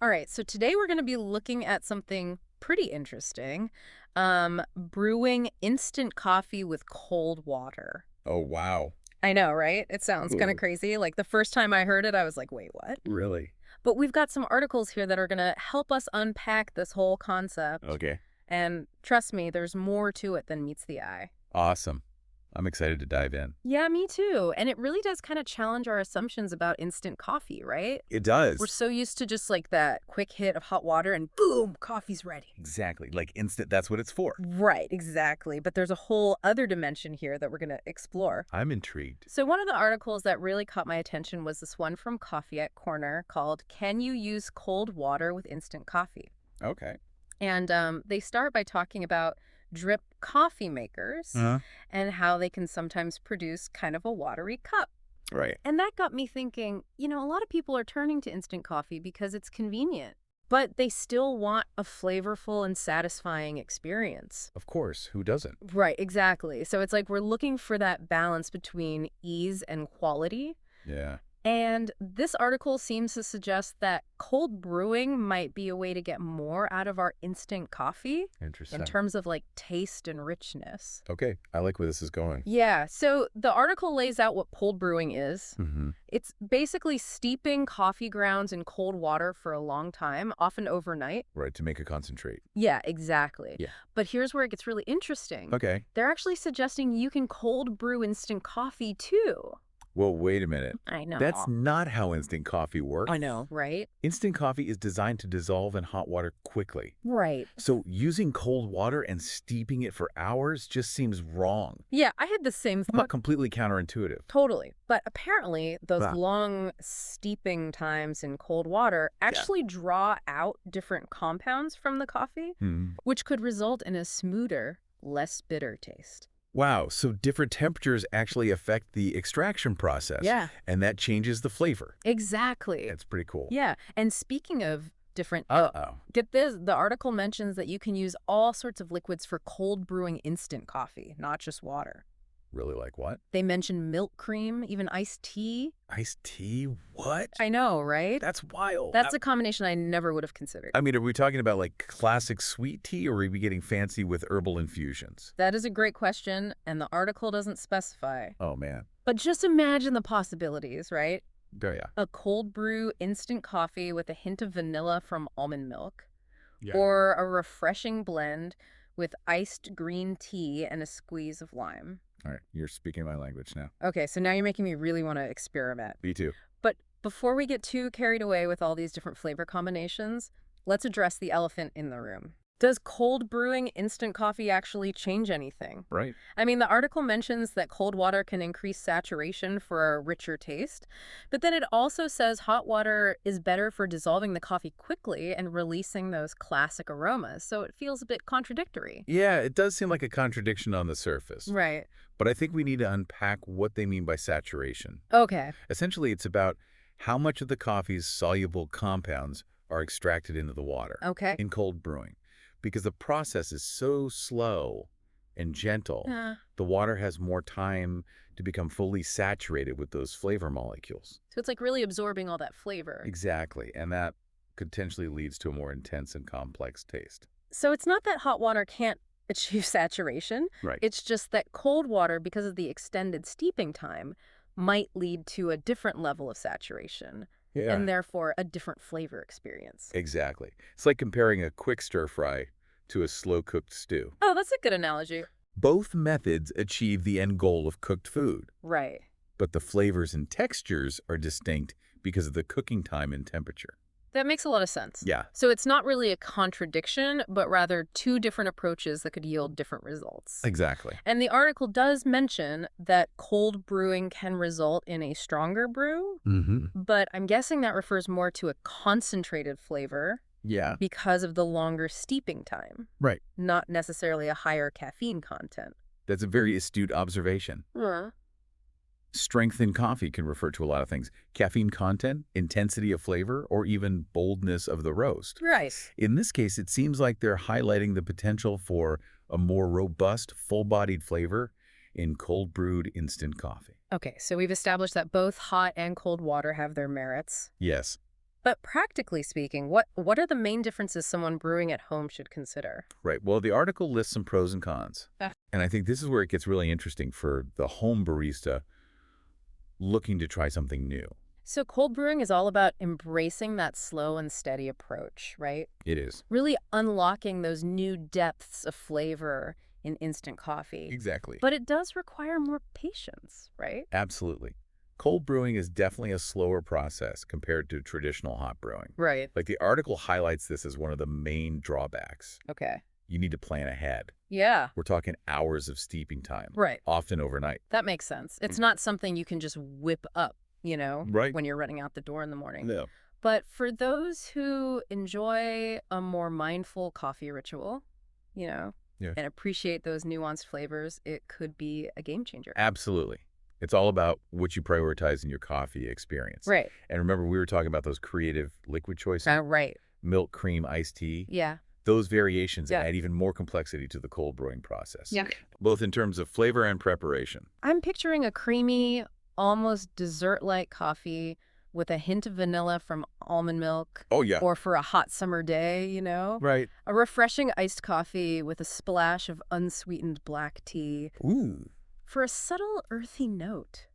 All right, so today we're going to be looking at something pretty interesting. Brewing instant coffee with cold water. Oh, wow. I know, right? It sounds kind of Ooh. crazy. Like the first time I heard it, I was like, wait, what? Really? But we've got some articles here that are going to help us unpack this whole concept. Okay. And trust me, there's more to it than meets the eye. Awesome. I'm excited to dive in. Yeah, me too. And it really does kind of challenge our assumptions about instant coffee, right? It We're does. so used to just like that quick hit of hot water and boom, coffee's ready. Exactly. Like instant, that's what it's for. Right, exactly. But there's a whole other dimension here that we're going to explore. I'm intrigued. So, one of the articles that really caught my attention was this one from Coffee at Corner called Can You Use Cold Water with Instant Coffee? Okay. And they start by talking about drip coffee makers Uh-huh. and how they can sometimes produce kind of a watery cup. Right. And that got me thinking, a lot of people are turning to instant coffee because it's convenient, but they still want a flavorful and satisfying experience. Of course. Who doesn't? Right, exactly. So it's like we're looking for that balance between ease and quality. Yeah. And this article seems to suggest that cold brewing might be a way to get more out of our instant coffee in Interesting. terms of like taste and richness. Okay. I like where this is going. Yeah, so the article lays out what cold brewing is. Mm-hmm. It's basically steeping coffee grounds in cold water for a long time, often overnight. Right. To make a concentrate. Yeah, exactly. Yeah. But here's where it gets really interesting. Okay. They're actually suggesting you can cold brew instant coffee too. Well, wait a minute. I know. That's not how instant coffee works. I know, right? Instant coffee is designed to dissolve in hot water quickly. Right. So using cold water and steeping it for hours just seems wrong. Yeah, I had the same thought. Completely counterintuitive. Totally. But apparently, those Ah. long steeping times in cold water actually draw out different compounds from the coffee, Hmm. which could result in a smoother, less bitter taste. Wow, so different temperatures actually affect the extraction process. Yeah. And that changes the flavor. Exactly. That's pretty cool. Yeah. And speaking of different, Uh-oh. get this, the article mentions that you can use all sorts of liquids for cold brewing instant coffee, not just water. Really like what? They mention milk cream, even iced tea. Iced tea? What? I know, right? That's wild. That's a combination I never would have considered. I mean, are we talking about like classic sweet tea or are we getting fancy with herbal infusions? That is a great question, and the article doesn't specify. Oh, man. But just imagine the possibilities, right? Oh, yeah. A cold brew instant coffee with a hint of vanilla from almond milk, Yeah. or a refreshing blend with iced green tea and a squeeze of lime. All right, you're speaking my language now. Okay, so now you're making me really want to experiment. Me too. But before we get too carried away with all these different flavor combinations, let's address the elephant in the room. Does cold brewing instant coffee actually change anything? Right. I mean, the article mentions that cold water can increase saturation for a richer taste, but then it also says hot water is better for dissolving the coffee quickly and releasing those classic aromas, so it feels a bit contradictory. Yeah, it does seem like a contradiction on the surface. Right. But I think we need to unpack what they mean by saturation. Okay. Essentially, it's about how much of the coffee's soluble compounds are extracted into the water Okay. in cold brewing. Because the process is so slow and gentle, the water has more time to become fully saturated with those flavor molecules. So it's like really absorbing all that flavor. Exactly, and that potentially leads to a more intense and complex taste. So it's not that hot water can't achieve saturation. Right. It's just that cold water, because of the extended steeping time, might lead to a different level of saturation. Yeah. And therefore a different flavor experience. Exactly. It's like comparing a quick stir fry to a slow-cooked stew. Oh, that's a good analogy. Both methods achieve the end goal of cooked food, Right. but the flavors and textures are distinct because of the cooking time and temperature. That makes a lot of sense. Yeah. So it's not really a contradiction, but rather two different approaches that could yield different results. Exactly. And the article does mention that cold brewing can result in a stronger brew, Mm-hmm. but I'm guessing that refers more to a concentrated flavor Yeah. because of the longer steeping time, Right. not necessarily a higher caffeine content. That's a very astute observation. Strength in coffee can refer to a lot of things. Caffeine content, intensity of flavor, or even boldness of the roast. Right. In this case, it seems like they're highlighting the potential for a more robust, full-bodied flavor in cold brewed instant coffee. Okay, so we've established that both hot and cold water have their merits. Yes. But practically speaking, what are the main differences someone brewing at home should consider? Right. Well, the article lists some pros and cons. And I think this is where it gets really interesting for the home barista looking to try something new. So cold brewing is all about embracing that slow and steady approach, right? It is. Really unlocking those new depths of flavor in instant coffee. Exactly. But it does require more patience, right? Absolutely. Cold brewing is definitely a slower process compared to traditional hot brewing. Right. Like the article highlights this as one of the main drawbacks. Okay. You need to plan ahead. Yeah. We're talking hours of steeping time, Right. often overnight. That makes sense. It's not something you can just whip up, Right. when you're running out the door in the morning. No. But for those who enjoy a more mindful coffee ritual, Yeah. and appreciate those nuanced flavors, it could be a game changer. Absolutely. It's all about what you prioritize in your coffee experience. Right. And remember, we were talking about those creative liquid choices, Right. milk, cream, iced tea. Yeah. Those variations Yeah. add even more complexity to the cold brewing process, Yeah. both in terms of flavor and preparation. I'm picturing a creamy, almost dessert-like coffee with a hint of vanilla from almond milk. Oh, yeah. Or for a hot summer day, Right. A refreshing iced coffee with a splash of unsweetened black tea. Ooh. For a subtle, earthy note.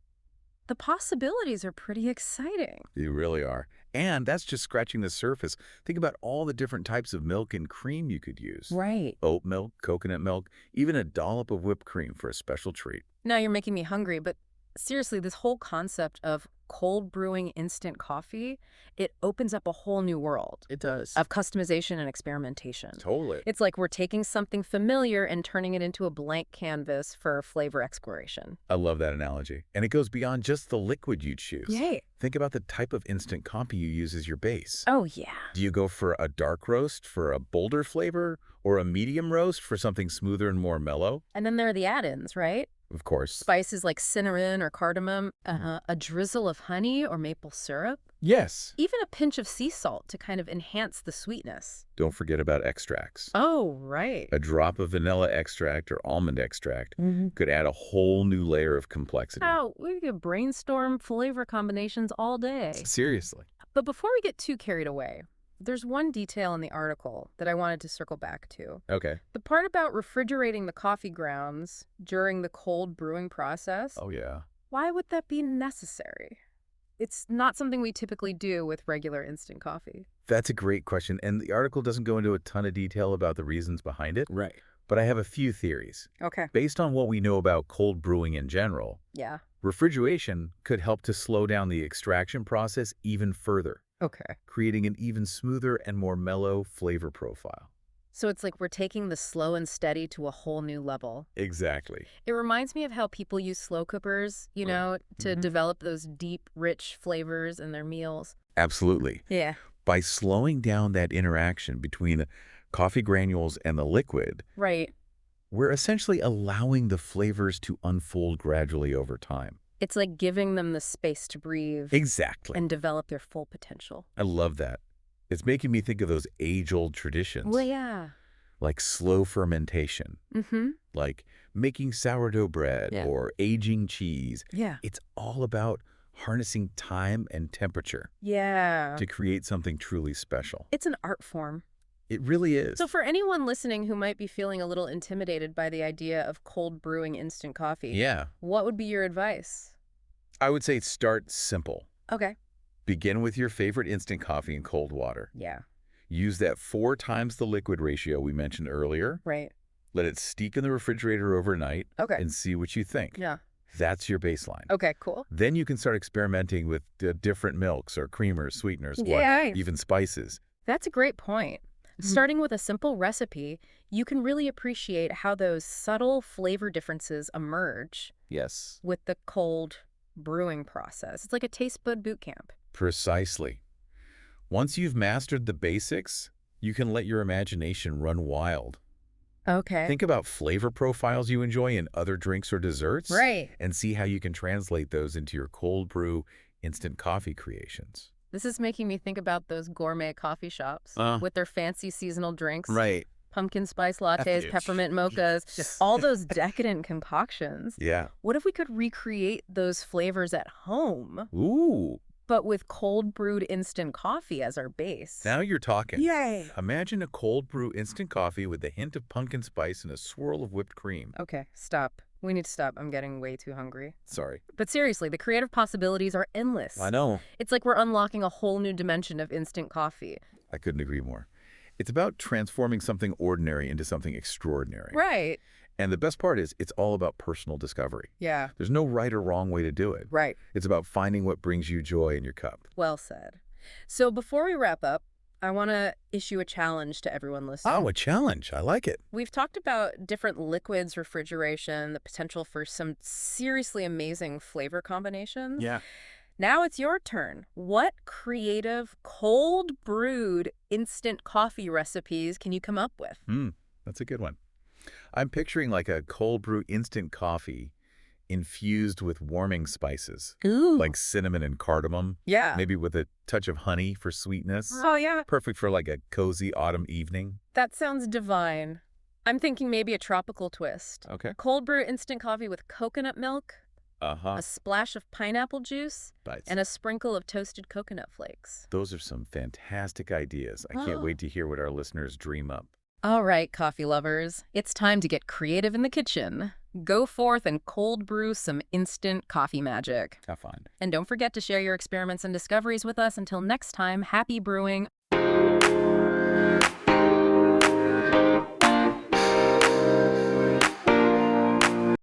The possibilities are pretty exciting. You really are. And that's just scratching the surface. Think about all the different types of milk and cream you could use. Right. Oat milk, coconut milk, even a dollop of whipped cream for a special treat. Now you're making me hungry, but seriously, this whole concept of cold brewing instant coffee, it opens up a whole new world It does. of customization and experimentation. Totally. It's like we're taking something familiar and turning it into a blank canvas for flavor exploration. I love that analogy. And it goes beyond just the liquid you choose. Yay. Think about the type of instant coffee you use as your base. Oh, yeah. Do you go for a dark roast for a bolder flavor or a medium roast for something smoother and more mellow? And then there are the add-ins, right? Of course. Spices like cinnamon or cardamom, a drizzle of honey or maple syrup, Yes. even a pinch of sea salt to kind of enhance the sweetness. Don't forget about extracts. Oh, right. A drop of vanilla extract or almond extract could add a whole new layer of complexity. Oh, we could brainstorm flavor combinations all day. Seriously. But before we get too carried away, there's one detail in the article that I wanted to circle back to. Okay. The part about refrigerating the coffee grounds during the cold brewing process. Oh, yeah. Why would that be necessary? It's not something we typically do with regular instant coffee. That's a great question. And the article doesn't go into a ton of detail about the reasons behind it. Right. But I have a few theories. Okay. Based on what we know about cold brewing in general, Yeah. refrigeration could help to slow down the extraction process even further, Okay. creating an even smoother and more mellow flavor profile. So it's like we're taking the slow and steady to a whole new level. Exactly. It reminds me of how people use slow cookers, to develop those deep, rich flavors in their meals. Absolutely. Yeah. By slowing down that interaction between the coffee granules and the liquid, Right. we're essentially allowing the flavors to unfold gradually over time. It's like giving them the space to breathe Exactly. and develop their full potential. I love that. It's making me think of those age-old traditions, Well, yeah. like slow fermentation, Mm-hmm. like making sourdough bread Yeah. or aging cheese. Yeah. It's all about harnessing time and temperature Yeah. to create something truly special. It's an art form. It really is. So for anyone listening who might be feeling a little intimidated by the idea of cold brewing instant coffee, Yeah. what would be your advice? I would say start simple. Okay. Begin with your favorite instant coffee in cold water. Yeah. Use that 4 times the liquid ratio we mentioned earlier. Right. Let it steep in the refrigerator overnight Okay. and see what you think. Yeah. That's your baseline. Okay, cool. Then you can start experimenting with different milks or creamers, sweeteners, Yeah. or even spices. That's a great point. Starting with a simple recipe, you can really appreciate how those subtle flavor differences emerge Yes. with the cold brewing process. It's like a taste bud boot camp. Precisely. Once you've mastered the basics, you can let your imagination run wild. Okay. Think about flavor profiles you enjoy in other drinks or desserts. Right. And see how you can translate those into your cold brew instant coffee creations. This is making me think about those gourmet coffee shops with their fancy seasonal drinks. Right. Pumpkin spice lattes, Huge. peppermint mochas, all those decadent concoctions. Yeah. What if we could recreate those flavors at home? Ooh. but with cold brewed instant coffee as our base. Now you're talking. Yay! Imagine a cold brew instant coffee with a hint of pumpkin spice and a swirl of whipped cream. Okay, stop. We need to stop. I'm getting way too hungry. Sorry. But seriously, the creative possibilities are endless. I know. It's like we're unlocking a whole new dimension of instant coffee. I couldn't agree more. It's about transforming something ordinary into something extraordinary. Right. And the best part is, it's all about personal discovery. Yeah. There's no right or wrong way to do it. Right. It's about finding what brings you joy in your cup. Well said. So before we wrap up, I want to issue a challenge to everyone listening. Oh, a challenge. I like it. We've talked about different liquids, refrigeration, the potential for some seriously amazing flavor combinations. Yeah. Now it's your turn. What creative, cold brewed instant coffee recipes can you come up with? That's a good one. I'm picturing like a cold brew instant coffee infused with warming spices, Ooh. like cinnamon and cardamom, Yeah. maybe with a touch of honey for sweetness. Oh, yeah. Perfect for like a cozy autumn evening. That sounds divine. I'm thinking maybe a tropical twist. Okay. Cold brew instant coffee with coconut milk, Uh-huh. a splash of pineapple juice, Bites. and a sprinkle of toasted coconut flakes. Those are some fantastic ideas. I can't wait to hear what our listeners dream up. All right, coffee lovers, it's time to get creative in the kitchen. Go forth and cold brew some instant coffee magic. Have fun. And don't forget to share your experiments and discoveries with us. Until next time, happy brewing.